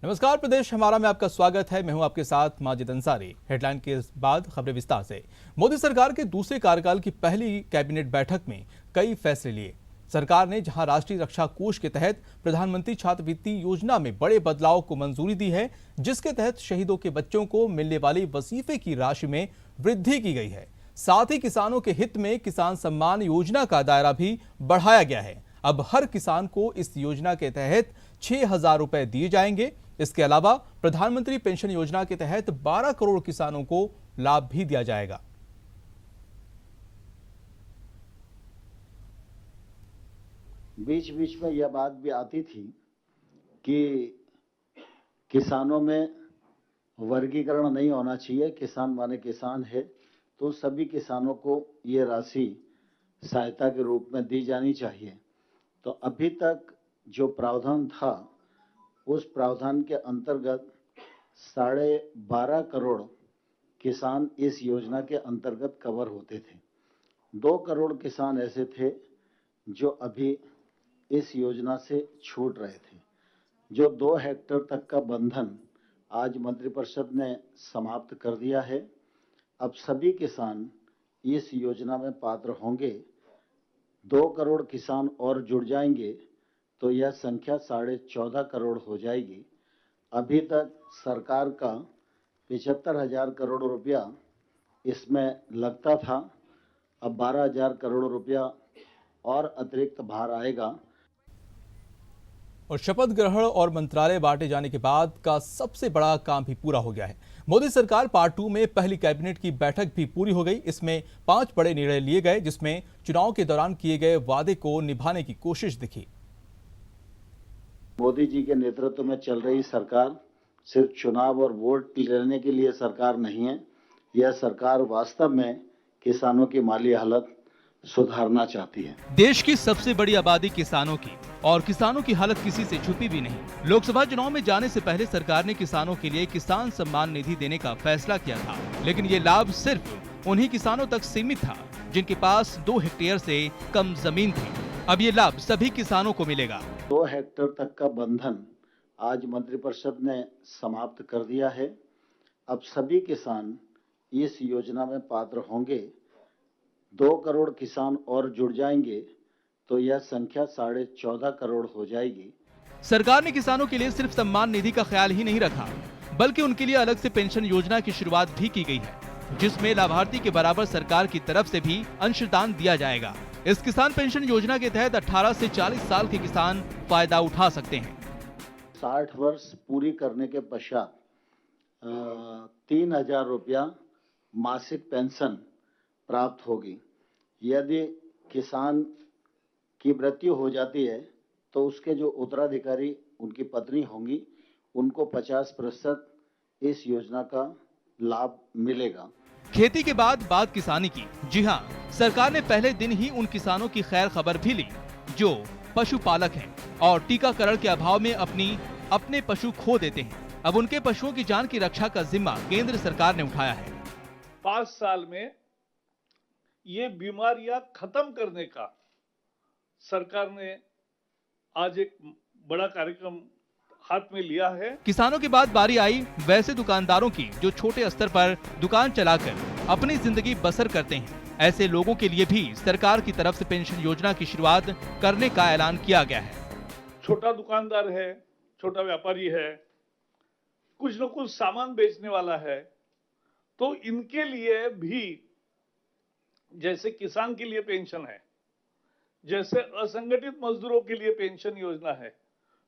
नमस्कार, प्रदेश हमारा में आपका स्वागत है। मैं हूं आपके साथ माजिद अंसारी। हेडलाइन के बाद खबरें विस्तार से। मोदी सरकार के दूसरे कार्यकाल की पहली कैबिनेट बैठक में कई फैसले लिए। सरकार ने जहां राष्ट्रीय रक्षा कोष के तहत प्रधानमंत्री छात्रवृत्ति योजना में बड़े बदलाव को मंजूरी दी है, जिसके तहत शहीदों के बच्चों को मिलने वाली वजीफे की राशि में वृद्धि की गई है। साथ ही किसानों के हित में किसान सम्मान योजना का दायरा भी बढ़ाया गया है। अब हर किसान को इस योजना के तहत 6,000 रुपए दिए जाएंगे। इसके अलावा प्रधानमंत्री पेंशन योजना के तहत 12 करोड़ किसानों को लाभ भी दिया जाएगा। बीच बीच में यह बात भी आती थी कि किसानों में वर्गीकरण नहीं होना चाहिए, किसान माने किसान है, तो सभी किसानों को ये राशि सहायता के रूप में दी जानी चाहिए। तो अभी तक जो प्रावधान था उस प्रावधान के अंतर्गत 12.5 करोड़ किसान इस योजना के अंतर्गत कवर होते थे। 2 करोड़ किसान ऐसे थे जो अभी इस योजना से छूट रहे थे। जो 2 हेक्टेयर तक का बंधन आज मंत्रिपरिषद ने समाप्त कर दिया है। अब सभी किसान इस योजना में पात्र होंगे। 2 करोड़ किसान और जुड़ जाएंगे तो यह संख्या 14.5 करोड़ हो जाएगी। अभी तक सरकार का 75,000 करोड़ रुपया इसमें लगता था, अब 12,000 करोड़ रुपया और अतिरिक्त भार आएगा। और शपथ ग्रहण और मंत्रालय बांटे जाने के बाद का सबसे बड़ा काम भी पूरा हो गया है। मोदी सरकार पार्ट 2 में पहली कैबिनेट की बैठक भी पूरी हो गई। इसमें 5 बड़े निर्णय लिए गए, जिसमें चुनाव के दौरान किए गए वादे को निभाने की कोशिश दिखी। मोदी जी के नेतृत्व में चल रही सरकार सिर्फ चुनाव और वोट लेने के लिए सरकार नहीं है। यह सरकार वास्तव में किसानों की माली हालत सुधारना चाहती है। देश की सबसे बड़ी आबादी किसानों की, और किसानों की हालत किसी से छुपी भी नहीं। लोकसभा चुनाव में जाने से पहले सरकार ने किसानों के लिए किसान सम्मान निधि देने का फैसला किया था, लेकिन ये लाभ सिर्फ उन्हीं किसानों तक सीमित था जिनके पास 2 हेक्टेयर से कम जमीन थी। अब ये लाभ सभी किसानों को मिलेगा। 2 हेक्टेयर तक का बंधन आज मंत्रिपरिषद ने समाप्त कर दिया है। अब सभी किसान इस योजना में पात्र होंगे। 2 करोड़ किसान और जुड़ जाएंगे तो यह संख्या 14.5 करोड़ हो जाएगी। सरकार ने किसानों के लिए सिर्फ सम्मान निधि का ख्याल ही नहीं रखा, बल्कि उनके लिए अलग से पेंशन योजना की शुरुआत भी की गई है, जिसमें लाभार्थी के बराबर सरकार की तरफ से भी अंशदान दिया जाएगा। इस किसान पेंशन योजना के तहत 18 से 40 साल के किसान फायदा उठा सकते हैं। 60 वर्ष पूरी करने के पश्चात 3,000 रुपया मासिक पेंशन प्राप्त होगी। यदि किसान की मृत्यु हो जाती है तो उसके जो उत्तराधिकारी उनकी पत्नी होंगी, उनको 50% इस योजना का लाभ मिलेगा। खेती के बाद बात किसानी की। जी हाँ, सरकार ने पहले दिन ही उन किसानों की खैर खबर भी ली जो पशुपालक हैं और टीकाकरण के अभाव में अपने पशु खो देते हैं। अब उनके पशुओं की जान की रक्षा का जिम्मा केंद्र सरकार ने उठाया है। 5 साल में ये बीमारियां खत्म करने का सरकार ने आज एक बड़ा कार्यक्रम हाथ में लिया है। किसानों के बाद बारी आई वैसे दुकानदारों की जो छोटे स्तर पर दुकान चलाकर अपनी जिंदगी बसर करते हैं। ऐसे लोगों के लिए भी सरकार की तरफ से पेंशन योजना की शुरुआत करने का ऐलान किया गया है। छोटा दुकानदार है, छोटा व्यापारी है, कुछ न कुछ सामान बेचने वाला है, तो इनके लिए भी जैसे किसान के लिए पेंशन है, जैसे असंगठित मजदूरों के लिए पेंशन योजना है,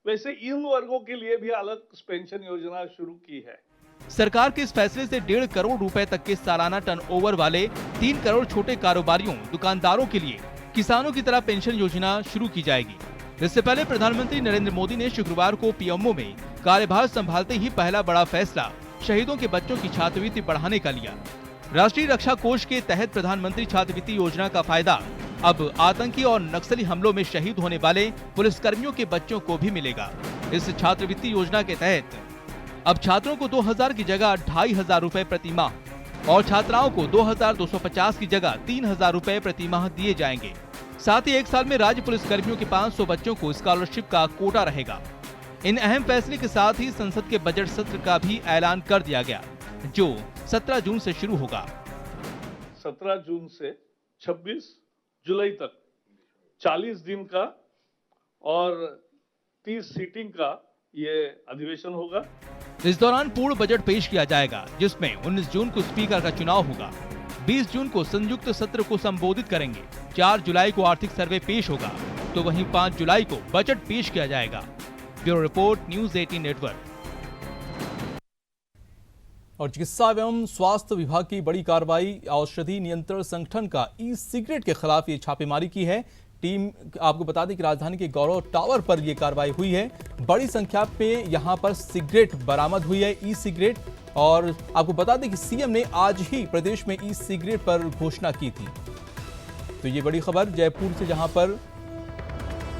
वैसे इन वर्गों के लिए भी अलग पेंशन योजना शुरू की है। सरकार के इस फैसले से 1.5 करोड़ रुपए तक के सालाना टर्नओवर वाले 3 करोड़ छोटे कारोबारियों, दुकानदारों के लिए किसानों की तरह पेंशन योजना शुरू की जाएगी। इससे पहले प्रधानमंत्री नरेंद्र मोदी ने शुक्रवार को पीएमओ में कार्यभार संभालते ही पहला बड़ा फैसला शहीदों के बच्चों की छात्रवृत्ति बढ़ाने का लिया। राष्ट्रीय रक्षा कोष के तहत प्रधानमंत्री छात्रवृत्ति योजना का फायदा अब आतंकी और नक्सली हमलों में शहीद होने वाले पुलिसकर्मियों के बच्चों को भी मिलेगा। इस छात्रवृत्ति योजना के तहत अब छात्रों को 2,000 की जगह 2,500 रुपए प्रति माह और छात्राओं को 2,250 की जगह 3,000 रुपए प्रति माह दिए जाएंगे। साथ ही 1 साल में राज्य पुलिसकर्मियों के 500 बच्चों को स्कॉलरशिप का कोटा रहेगा। इन अहम फैसले के साथ ही संसद के बजट सत्र का भी ऐलान कर दिया गया, जो 17 जून से शुरू होगा। 17 जून से 26 जुलाई तक 40 दिन का और 30 सीटिंग का ये अधिवेशन होगा। इस दौरान पूर्ण बजट पेश किया जाएगा, जिसमें 19 जून को स्पीकर का चुनाव होगा, 20 जून को संयुक्त सत्र को संबोधित करेंगे, 4 जुलाई को आर्थिक सर्वे पेश होगा, तो वहीं 5 जुलाई को बजट पेश किया जाएगा। Bureau report, news 18 network. और चिकित्सा एवं स्वास्थ्य विभाग की बड़ी कार्रवाई, औषधि नियंत्रण संगठन का ई सिगरेट के खिलाफ ये छापेमारी की है टीम। आपको बता दें कि राजधानी के गौरव टावर पर यह कार्रवाई हुई है। बड़ी संख्या पे यहां पर सिगरेट बरामद हुई है, ई सिगरेट। और आपको बता दें कि सीएम ने आज ही प्रदेश में ई सिगरेट पर घोषणा की थी। तो ये बड़ी खबर जयपुर से, जहां पर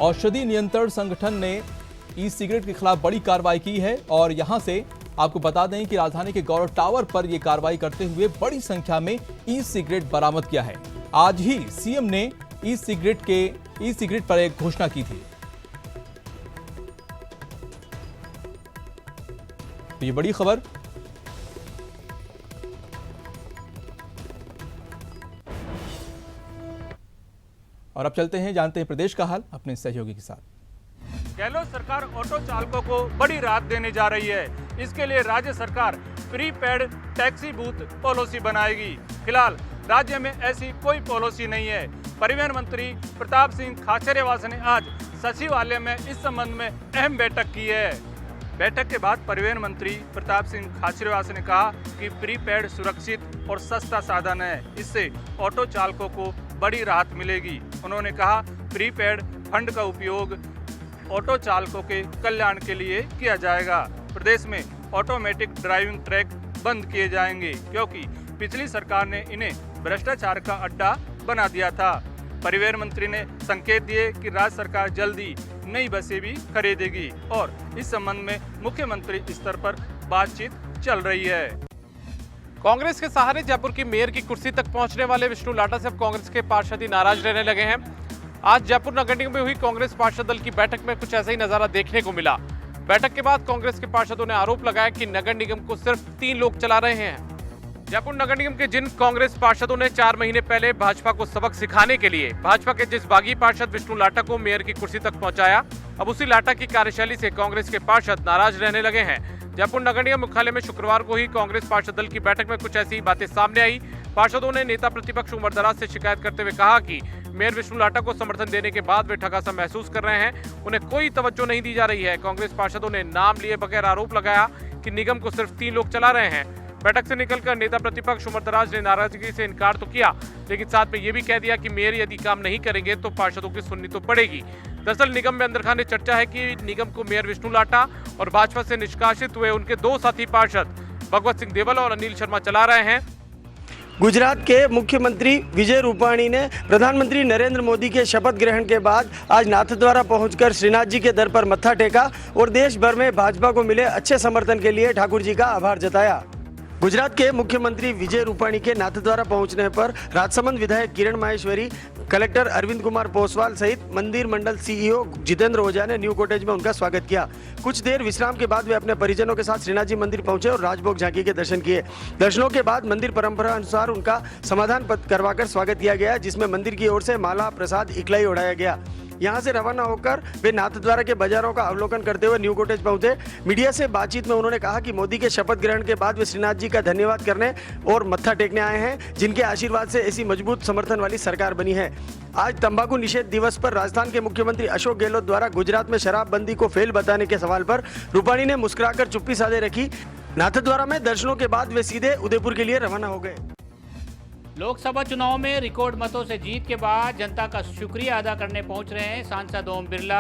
औषधि नियंत्रण संगठन ने ई सिगरेट के खिलाफ बड़ी कार्रवाई की है। और यहां से आपको बता दें कि राजधानी के गौरव टावर पर यह कार्रवाई करते हुए बड़ी संख्या में ई सिगरेट बरामद किया है। आज ही सीएम ने ई सिगरेट पर एक घोषणा की थी। तो ये बड़ी खबर। और अब चलते हैं, जानते हैं प्रदेश का हाल अपने सहयोगी के साथ। गहलोत सरकार ऑटो चालकों को बड़ी राहत देने जा रही है। इसके लिए राज्य सरकार प्रीपेड टैक्सी बूथ पॉलिसी बनाएगी। फिलहाल राज्य में ऐसी कोई पॉलिसी नहीं है। परिवहन मंत्री प्रताप सिंह खाचरियावास ने आज सचिवालय में इस संबंध में अहम बैठक की है। बैठक के बाद परिवहन मंत्री प्रताप सिंह खाचरियावास ने कहा कि प्रीपेड सुरक्षित और सस्ता साधन है, इससे ऑटो चालकों को बड़ी राहत मिलेगी। उन्होंने कहा प्रीपेड फंड का उपयोग ऑटो चालकों के कल्याण के लिए किया जाएगा। प्रदेश में ऑटोमेटिक ड्राइविंग ट्रैक बंद किए जाएंगे, क्योंकि पिछली सरकार ने इन्हें भ्रष्टाचार का अड्डा बना दिया था। परिवहन मंत्री ने संकेत दिए कि राज्य सरकार जल्दी नई बसें भी खरीदेगी और इस संबंध में मुख्यमंत्री स्तर पर बातचीत चल रही है। कांग्रेस के सहारे जयपुर की मेयर की कुर्सी तक पहुंचने वाले विष्णु लाटा से अब कांग्रेस के पार्षद ही नाराज रहने लगे हैं। आज जयपुर नगर निगम में हुई कांग्रेस पार्षद दल की बैठक में कुछ ऐसा ही नजारा देखने को मिला। बैठक के बाद कांग्रेस के पार्षदों ने आरोप लगाया कि नगर निगम को सिर्फ 3 लोग चला रहे हैं। जयपुर नगर निगम के जिन कांग्रेस पार्षदों ने 4 महीने पहले भाजपा को सबक सिखाने के लिए भाजपा के जिस बागी पार्षद विष्णु लाटा को मेयर की कुर्सी तक पहुंचाया, अब उसी लाटा की कार्यशैली से कांग्रेस के पार्षद नाराज रहने लगे हैं। जयपुर नगर निगम मुख्यालय में शुक्रवार को ही कांग्रेस पार्षद दल की बैठक में कुछ ऐसी बातें सामने आई। पार्षदों ने नेता प्रतिपक्ष उमर दराज से शिकायत करते हुए कहा कि मेयर विष्णु लाटा को समर्थन देने के बाद वे ठगा सा महसूस कर रहे हैं, उन्हें कोई तवज्जो नहीं दी जा रही है। कांग्रेस पार्षदों ने नाम लिए बगैर आरोप लगाया कि निगम को सिर्फ 3 लोग चला रहे हैं। बैठक से निकलकर नेता प्रतिपक्ष उमर दराज ने नाराजगी से इनकार तो किया, लेकिन साथ में ये भी कह दिया कि मेयर यदि काम नहीं करेंगे तो पार्षदों की सुननी तो पड़ेगी। दरअसल निगम में अंदरखाने चर्चा है कि निगम को मेयर विष्णु लाटा और भाजपा से निष्कासित हुए उनके 2 साथी पार्षद भगवत सिंह देवल और अनिल शर्मा चला रहे हैं। गुजरात के मुख्यमंत्री विजय रूपाणी ने प्रधानमंत्री नरेंद्र मोदी के शपथ ग्रहण के बाद आज नाथद्वारा पहुंचकर श्रीनाथ जी के दर पर मत्था टेका और देश भर में भाजपा को मिले अच्छे समर्थन के लिए ठाकुर जी का आभार जताया। गुजरात के मुख्यमंत्री विजय रूपाणी के नाथद्वारा पहुंचने पर राजसमंद विधायक किरण माहेश्वरी, कलेक्टर अरविंद कुमार पोसवाल सहित मंदिर मंडल सीईओ जितेंद्र ओझा ने न्यू कॉटेज में उनका स्वागत किया। कुछ देर विश्राम के बाद वे अपने परिजनों के साथ श्रीनाथ जी मंदिर पहुंचे और राजभोग झांकी के दर्शन किए। दर्शनों के बाद मंदिर परंपरा अनुसार उनका समाधान पत्र करवाकर स्वागत किया गया, जिसमें मंदिर की ओर से माला प्रसाद इकलाई उड़ाया गया। यहां से रवाना होकर वे नाथद्वारा के बाजारों का अवलोकन करते हुए न्यू कॉटेज पहुंचे। मीडिया से बातचीत में उन्होंने कहा कि मोदी के शपथ ग्रहण के बाद वे श्रीनाथ जी का धन्यवाद करने और मत्था टेकने आए हैं, जिनके आशीर्वाद से ऐसी मजबूत समर्थन वाली सरकार बनी है। आज तंबाकू निषेध दिवस पर राजस्थान के मुख्यमंत्री अशोक गहलोत द्वारा गुजरात में शराबबंदी को फेल बताने के सवाल पर रूपाणी ने मुस्कुराकर चुप्पी साधे रखी। नाथद्वारा में दर्शनों के बाद वे सीधे उदयपुर के लिए रवाना हो गए। लोकसभा चुनाव में रिकॉर्ड मतों से जीत के बाद जनता का शुक्रिया अदा करने पहुंच रहे हैं सांसद ओम बिरला।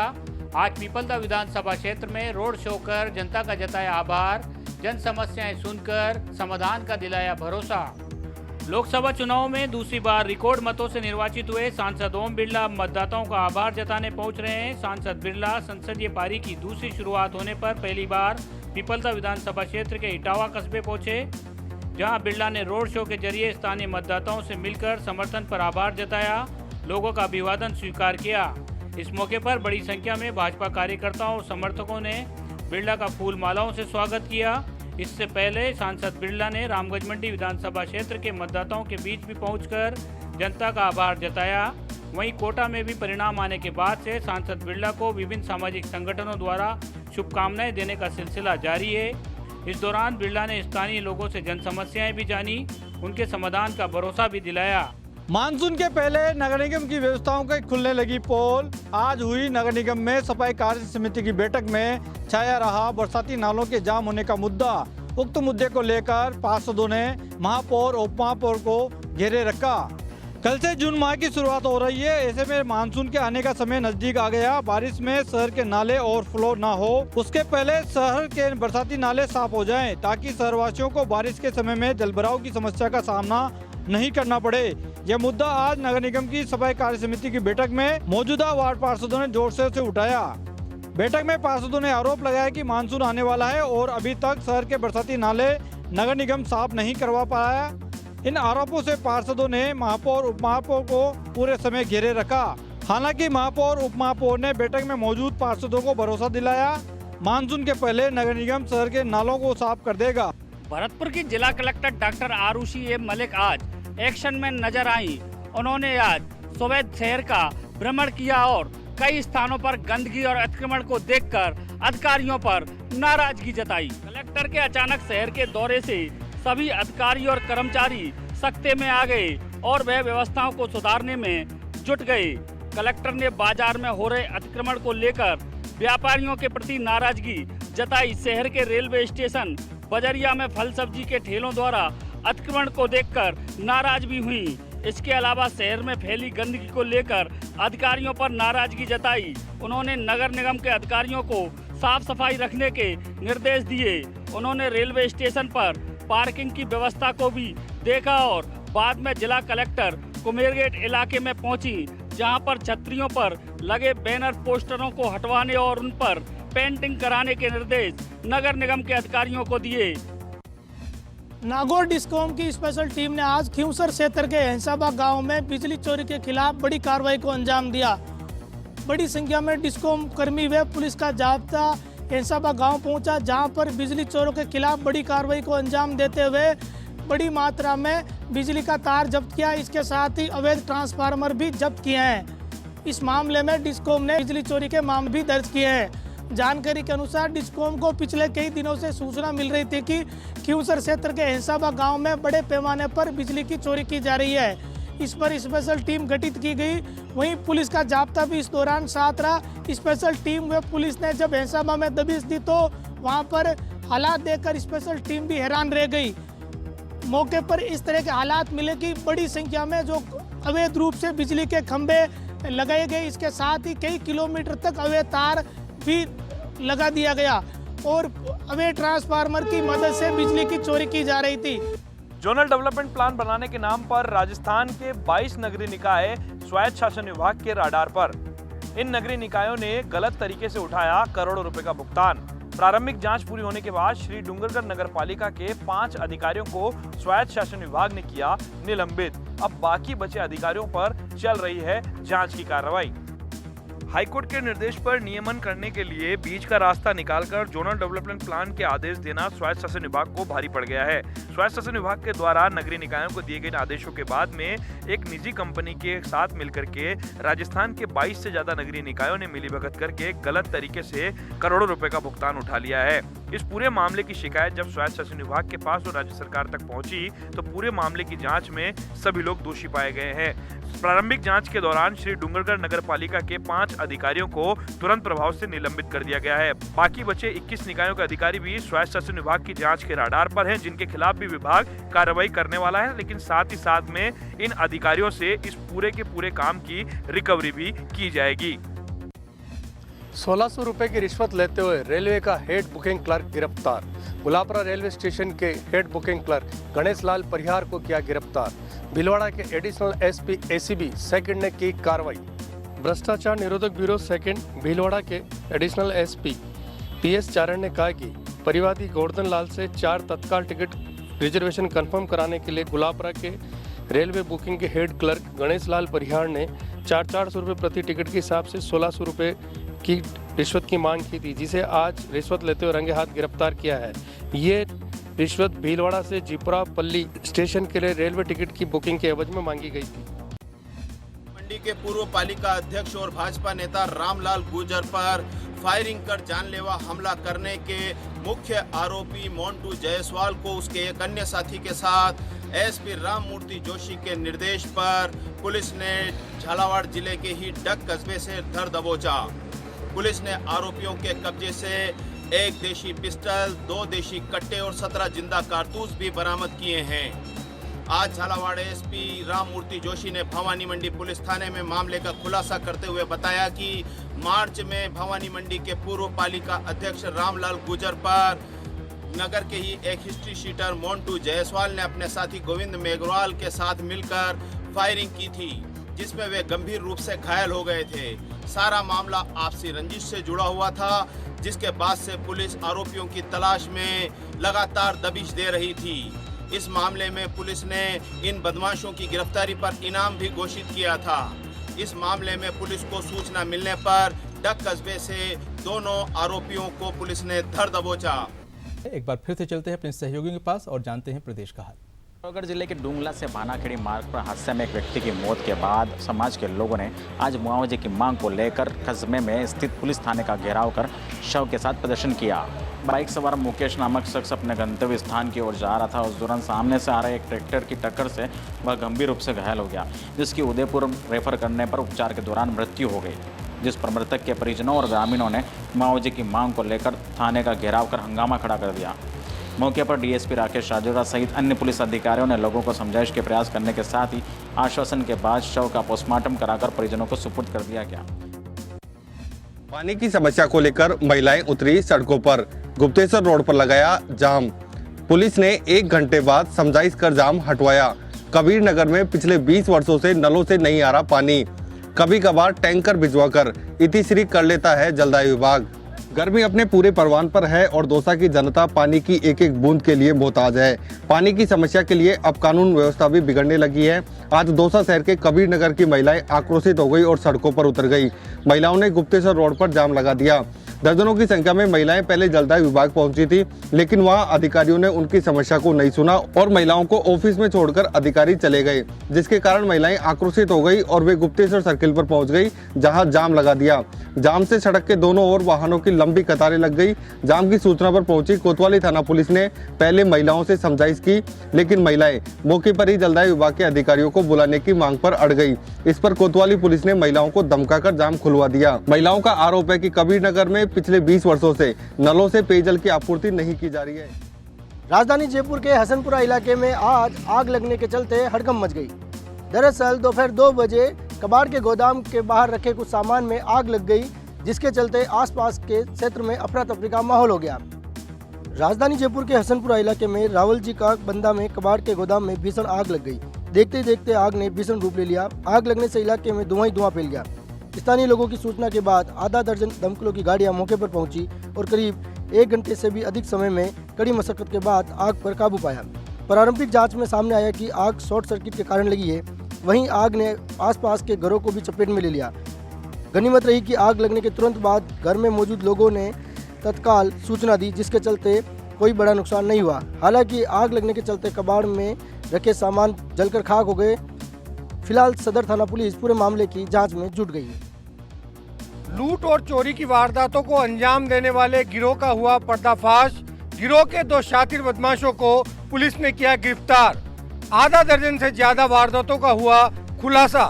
आज पीपलदा विधानसभा क्षेत्र में रोड शो कर जनता का जताया आभार, जन समस्याएं सुनकर समाधान का दिलाया भरोसा। लोकसभा चुनाव में दूसरी बार रिकॉर्ड मतों से निर्वाचित हुए सांसद ओम बिरला मतदाताओं का आभार जताने पहुंच रहे हैं। सांसद बिरला संसदीय पारी की दूसरी शुरुआत होने पर पहली बार पीपलदा विधानसभा क्षेत्र के इटावा कस्बे पहुंचे, जहां बिरला ने रोड शो के जरिए स्थानीय मतदाताओं से मिलकर समर्थन पर आभार जताया, लोगों का अभिवादन स्वीकार किया। इस मौके पर बड़ी संख्या में भाजपा कार्यकर्ताओं और समर्थकों ने बिरला का फूल मालाओं से स्वागत किया। इससे पहले सांसद बिरला ने रामगंज मंडी विधानसभा क्षेत्र के मतदाताओं के बीच भी पहुंचकर जनता का आभार जताया। वहीं कोटा में भी परिणाम आने के बाद से सांसद बिरला को विभिन्न सामाजिक संगठनों द्वारा शुभकामनाएं देने का सिलसिला जारी है। इस दौरान बिरला ने स्थानीय लोगों से जन समस्याएं भी जानी, उनके समाधान का भरोसा भी दिलाया। मानसून के पहले नगर निगम की व्यवस्थाओं के खुलने लगी पोल। आज हुई नगर निगम में सफाई कार्य समिति की बैठक में छाया रहा बरसाती नालों के जाम होने का मुद्दा। उक्त मुद्दे को लेकर पार्षदों ने महापौर और उपमहापौर को घेरे रखा। कल से जून माह की शुरुआत हो रही है, ऐसे में मानसून के आने का समय नजदीक आ गया। बारिश में शहर के नाले ओवरफ्लो ना हो, उसके पहले शहर के बरसाती नाले साफ हो जाएं, ताकि शहरवासियों को बारिश के समय में जलभराव की समस्या का सामना नहीं करना पड़े। यह मुद्दा आज नगर निगम की सफाई कार्य समिति की बैठक में मौजूदा वार्ड पार्षदों ने जोर शोर से उठाया। बैठक में पार्षदों ने आरोप लगाया कि मानसून आने वाला है और अभी तक शहर के बरसाती नाले नगर निगम साफ नहीं करवा पाया। इन आरोपों से पार्षदों ने महापौर उपमहापौर को पूरे समय घेरे रखा। हालांकि महापौर उपमहापौर ने बैठक में मौजूद पार्षदों को भरोसा दिलाया, मानसून के पहले नगर निगम शहर के नालों को साफ कर देगा। भरतपुर की जिला कलेक्टर डॉक्टर आरुषि ए मलिक आज एक्शन में नजर आई। उन्होंने आज सुबह शहर का भ्रमण किया और कई स्थानों पर गंदगी और अतिक्रमण को देखकर अधिकारियों पर नाराजगी जताई। कलेक्टर के अचानक शहर के दौरे से सभी अधिकारी और कर्मचारी सख्ते में आ गए और वह व्यवस्थाओं को सुधारने में जुट गए। कलेक्टर ने बाजार में हो रहे अतिक्रमण को लेकर व्यापारियों के प्रति नाराजगी जताई। शहर के रेलवे स्टेशन बजरिया में फल सब्जी के ठेलों द्वारा अतिक्रमण को देखकर नाराज भी हुई। इसके अलावा शहर में फैली गंदगी को लेकर अधिकारियों पर नाराजगी जताई। उन्होंने नगर निगम के अधिकारियों को साफ सफाई रखने के निर्देश दिए। उन्होंने रेलवे स्टेशन पर पार्किंग की व्यवस्था को भी देखा और बाद में जिला कलेक्टर कुमेरगेट इलाके में पहुंची, जहां पर छतरियों पर लगे बैनर पोस्टरों को हटवाने और उन पर पेंटिंग कराने के निर्देश नगर निगम के अधिकारियों को दिए। नागौर डिस्कॉम की स्पेशल टीम ने आज खिंवसर क्षेत्र के हंसाबाग गांव में बिजली चोरी के खिलाफ बड़ी कार्रवाई को अंजाम दिया। बड़ी संख्या में डिस्कॉम कर्मी व पुलिस का जाब्ता हंसाबाग गांव पहुंचा, जहां पर बिजली चोरों के खिलाफ बड़ी कार्रवाई को अंजाम देते हुए बड़ी मात्रा में बिजली का तार जब्त किया। इसके साथ ही अवैध ट्रांसफार्मर भी जब्त किए हैं। इस मामले में डिस्कॉम ने बिजली चोरी के मामले भी दर्ज किए हैं। जानकारी के अनुसार डिस्कॉम को पिछले कई दिनों से सूचना मिल रही थी कि खिंवसर क्षेत्र के हंसाबाग गांव में बड़े पैमाने पर बिजली की चोरी की जा रही है। इस पर स्पेशल टीम गठित की गई। वहीं पुलिस का जाब्ता भी इस दौरान साथ रहा। स्पेशल टीम व पुलिस ने जब हंसाबाग में दबिश दी तो वहां पर हालात देखकर स्पेशल टीम भी हैरान रह गई। मौके पर इस तरह के हालात मिले कि बड़ी संख्या में जो अवैध रूप से बिजली के खंभे लगाए गए, इसके साथ ही कई किलोमीटर तक अवैध तार भी लगा दिया गया और अवैध ट्रांसफार्मर की मदद से बिजली की चोरी की जा रही थी। जोनल डेवलपमेंट प्लान बनाने के नाम पर राजस्थान के 22 नगरीय निकाय स्वायत्त शासन विभाग के राडार पर। इन नगरीय निकायों ने गलत तरीके से उठाया करोड़ों रुपए का भुगतान। प्रारंभिक जांच पूरी होने के बाद श्री डूंगरगढ़ नगर पालिका के 5 अधिकारियों को स्वायत्त शासन विभाग ने किया निलंबित। अब बाकी बचे अधिकारियों पर चल रही है जांच की कार्रवाई। हाईकोर्ट के निर्देश पर नियमन करने के लिए बीच का रास्ता निकालकर जोनल डेवलपमेंट प्लान के आदेश देना स्वायत्त शासन विभाग को भारी पड़ गया है। स्वायत्त शासन विभाग के द्वारा नगरीय निकायों को दिए गए आदेशों के बाद में एक निजी कंपनी के साथ मिलकर के राजस्थान के 22 से ज्यादा नगरीय निकायों ने मिलीभगत करके गलत तरीके से करोड़ों रुपए का भुगतान उठा लिया है। इस पूरे मामले की शिकायत जब स्वायत्त शासन विभाग के पास और राज्य सरकार तक पहुंची तो पूरे मामले की जांच में सभी लोग दोषी पाए गए हैं। प्रारंभिक जांच के दौरान श्री डूंगरगढ़ नगर पालिका के 5 अधिकारियों को तुरंत प्रभाव से निलंबित कर दिया गया है। बाकी बचे 21 निकायों के अधिकारी भी स्वायत्त शासन विभाग की जांच के राडार पर हैं, जिनके खिलाफ भी विभाग कार्रवाई करने वाला है। लेकिन साथ ही साथ में इन अधिकारियों से इस पूरे के पूरे काम की रिकवरी भी की जाएगी। 1600 रुपए की रिश्वत लेते हुए रेलवे का हेड बुकिंग क्लर्क गिरफ्तार। गुलापरा रेलवे स्टेशन के head booking clerk Ganesh Lal परिहार को किया गिरफ्तार। भीलवाड़ा के एडिशनल एसपी एसीबी सेकंड ने की कार्रवाई। भ्रष्टाचार निरोधक ब्यूरो सेकंड भीलवाड़ा के एडिशनल एसपी पीएस चारण ने कहा कि परिवादी गोवर्धन लाल से 4 तत्काल टिकट रिजर्वेशन कंफर्म कराने के लिए गुलापरा के रेलवे बुकिंग के हेड क्लर्क गणेश लाल परिहार ने 400 रुपये प्रति टिकट के हिसाब से 1600 रुपये की रिश्वत की मांग की थी, जिसे आज रिश्वत लेते हुए रंगे हाथ गिरफ्तार किया है। ये रिश्वत भीलवाड़ा से जीपुरा पल्ली स्टेशन के लिए रेलवे टिकट की बुकिंग के एवज में मांगी गई थी। मंडी के पूर्व पालिका अध्यक्ष और भाजपा नेता रामलाल गुर्जर पर फायरिंग कर जानलेवा हमला करने के मुख्य आरोपी मोंटू जायसवाल को उसके एक अन्य साथी के साथ एसपी राममूर्ति जोशी के निर्देश पर पुलिस ने झालावाड़ जिले के ही डग कस्बे से धर दबोचा। पुलिस ने आरोपियों के कब्जे से एक देशी पिस्टल, 2 देशी कट्टे और 17 जिंदा कारतूस भी बरामद किए हैं। आज झालावाड़ एसपी राममूर्ति जोशी ने भवानी मंडी पुलिस थाने में मामले का खुलासा करते हुए बताया कि मार्च में भवानी मंडी के पूर्व पालिका अध्यक्ष रामलाल गुर्जर पर नगर के ही एक हिस्ट्री शीटर मोंटू जायसवाल ने अपने साथी गोविंद मेघवाल के साथ मिलकर फायरिंग की थी, जिसमें वे गंभीर रूप से घायल हो गए थे। सारा मामला आपसी रंजिश से जुड़ा हुआ था, जिसके बाद से पुलिस आरोपियों की तलाश में लगातार दबिश दे रही थी। इस मामले में पुलिस ने इन बदमाशों की गिरफ्तारी पर इनाम भी घोषित किया था। इस मामले में पुलिस को सूचना मिलने पर डग कस्बे से दोनों आरोपियों को पुलिस ने धर दबोचा। एक बार फिर से चलते हैं अपने सहयोगियों के पास और जानते हैं प्रदेश का हाल। पिथौरागढ़ जिले के डूंगला से भानाखेड़ी मार्ग पर हादसे में एक व्यक्ति की मौत के बाद समाज के लोगों ने आज मुआवजे की मांग को लेकर कस्बे में स्थित पुलिस थाने का घेराव कर शव के साथ प्रदर्शन किया। बाइक सवार मुकेश नामक शख्स अपने गंतव्य स्थान की ओर जा रहा था। उस दौरान सामने से आ रहे एक ट्रैक्टर की टक्कर से वह गंभीर रूप से घायल हो गया, जिसकी उदयपुर रेफर करने पर उपचार के दौरान मृत्यु हो गई, जिस पर मृतक के परिजनों और ग्रामीणों ने मुआवजे की मांग को लेकर थाने का घेराव कर हंगामा खड़ा कर दिया। मौके पर डीएसपी राकेश राजौरा सहित अन्य पुलिस अधिकारियों ने लोगों को समझाइश के प्रयास करने के साथ ही आश्वासन के बाद शव का पोस्टमार्टम कराकर परिजनों को सुपुर्द कर दिया गया। पानी की समस्या को लेकर महिलाएं उतरी सड़कों पर, गुप्तेश्वर रोड पर लगाया जाम। पुलिस ने 1 घंटे बाद समझाइश कर जाम हटवाया। कबीर नगर में पिछले 20 वर्षों से नलों से नहीं आ रहा पानी, कभी कभार टैंकर भिजवाकर इतिश्री कर लेता है जलदाय विभाग। गर्मी अपने पूरे परवान पर है और दौसा की जनता पानी की एक एक बूंद के लिए मोहताज है। पानी की समस्या के लिए अब कानून व्यवस्था भी बिगड़ने लगी है। आज दौसा शहर के कबीर नगर की महिलाएं आक्रोशित हो गई और सड़कों पर उतर गई। महिलाओं ने गुप्तेश्वर रोड पर जाम लगा दिया। दर्जनों की संख्या में महिलाएं पहले जलदाय विभाग पहुंची थी, लेकिन वहां अधिकारियों ने उनकी समस्या को नहीं सुना और महिलाओं को ऑफिस में छोड़कर अधिकारी चले गए, जिसके कारण महिलाएं आक्रोशित हो गई और वे गुप्तेश्वर सर्किल पर पहुंच गई, जहां जाम लगा दिया। जाम से सड़क के दोनों ओर वाहनों की लंबी कतारें लग गई। जाम की सूचना पर पहुंची कोतवाली थाना पुलिस ने पहले महिलाओं से समझाइश की, लेकिन महिलाएं मौके पर ही जलदाय विभाग के अधिकारियों को बुलाने की मांग पर अड़ गई। इस पर कोतवाली पुलिस ने महिलाओं को धमकाकर जाम खुलवा दिया। महिलाओं का आरोप है कि कबीर नगर में पिछले 20 वर्षों से नलों से पेयजल की आपूर्ति नहीं की जा रही है। राजधानी जयपुर के हसनपुरा इलाके में आज आग लगने के चलते हड़कंप मच गई। दरअसल दोपहर 2 बजे कबाड़ के गोदाम के बाहर रखे कुछ सामान में आग लग गई, जिसके चलते आसपास के क्षेत्र में अफरा तफरी का माहौल हो गया। राजधानी जयपुर के हसनपुरा इलाके में रावल जी का बंदा में कबाड़ के गोदाम में भीषण आग लग गई। देखते ही देखते आग ने भीषण रूप ले लिया। आग लगने से इलाके में धुआं ही धुआं फैल गया। स्थानीय लोगों की सूचना के बाद आधा दर्जन दमकलों की गाड़ियां मौके पर पहुंची और करीब 1 घंटे से भी अधिक समय में कड़ी मशक्कत के बाद आग पर काबू पाया। प्रारंभिक जांच में सामने आया कि आग शॉर्ट सर्किट के कारण लगी है। वहीं आग ने आसपास के घरों को भी चपेट में ले लिया। गनीमत रही कि आग लगने के तुरंत बाद घर में मौजूद लोगों ने तत्काल सूचना दी, जिसके चलते कोई बड़ा नुकसान नहीं हुआ। हालांकि आग लगने के चलते कबाड़ में रखे सामान जलकर खाक हो गए। फिलहाल सदर थाना पुलिस पूरे मामले की जांच में जुट गई है। लूट और चोरी की वारदातों को अंजाम देने वाले गिरोह का हुआ पर्दाफाश। गिरोह के 2 शातिर बदमाशों को पुलिस ने किया गिरफ्तार। आधा दर्जन से ज्यादा वारदातों का हुआ खुलासा।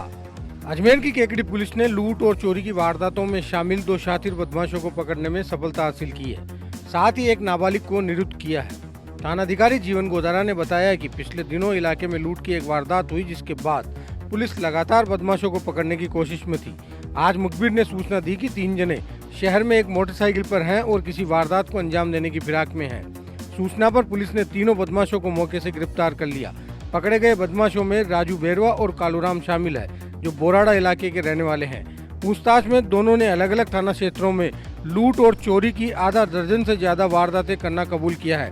अजमेर की केकड़ी पुलिस ने लूट और चोरी की वारदातों में शामिल 2 शातिर बदमाशों को पकड़ने में सफलता हासिल की है। साथ ही एक नाबालिग को निरुद्ध किया है। थानाधिकारी जीवन गोदारा ने बताया कि पिछले दिनों इलाके में लूट की एक वारदात हुई, जिसके बाद पुलिस लगातार बदमाशों को पकड़ने की कोशिश में थी। आज मुखबिर ने सूचना दी कि 3 जने शहर में एक मोटरसाइकिल पर हैं और किसी वारदात को अंजाम देने की फिराक में हैं। सूचना पर पुलिस ने तीनों बदमाशों को मौके से गिरफ्तार कर लिया। पकड़े गए बदमाशों में राजू बेरवा और कालूराम शामिल है, जो बोराड़ा इलाके के रहने वाले हैं। पूछताछ में दोनों ने अलग अलग थाना क्षेत्रों में लूट और चोरी की आधा दर्जन से ज्यादा वारदातें करना कबूल किया है।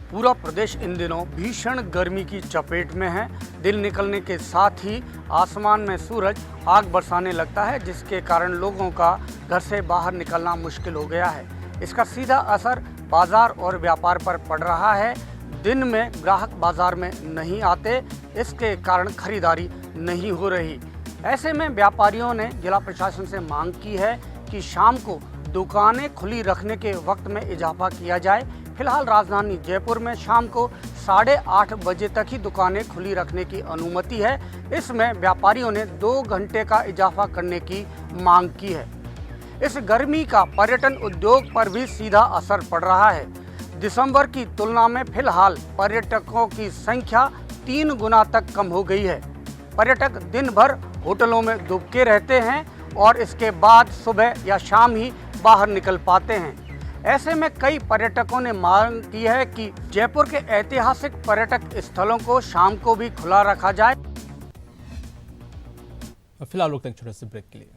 पूरा प्रदेश इन दिनों भीषण गर्मी की चपेट में है। दिन निकलने के साथ ही आसमान में सूरज आग बरसाने लगता है, जिसके कारण लोगों का घर से बाहर निकलना मुश्किल हो गया है। इसका सीधा असर बाजार और व्यापार पर पड़ रहा है। दिन में ग्राहक बाजार में नहीं आते, इसके कारण खरीदारी नहीं हो रही। ऐसे में व्यापारियों ने जिला प्रशासन से मांग की है कि शाम को दुकानें खुली रखने के वक्त में इजाफा किया जाए। फिलहाल राजधानी जयपुर में शाम को 8:30 बजे तक ही दुकानें खुली रखने की अनुमति है। इसमें व्यापारियों ने 2 घंटे का इजाफा करने की मांग की है। इस गर्मी का पर्यटन उद्योग पर भी सीधा असर पड़ रहा है। दिसंबर की तुलना में फिलहाल पर्यटकों की संख्या 3 गुना तक कम हो गई है। पर्यटक दिन भर होटलों में दुबके रहते हैं और इसके बाद सुबह या शाम ही बाहर निकल पाते हैं। ऐसे में कई पर्यटकों ने मांग की है कि जयपुर के ऐतिहासिक पर्यटक स्थलों को शाम को भी खुला रखा जाए। फिलहाल रुकते हैं छोटे से ब्रेक के लिए।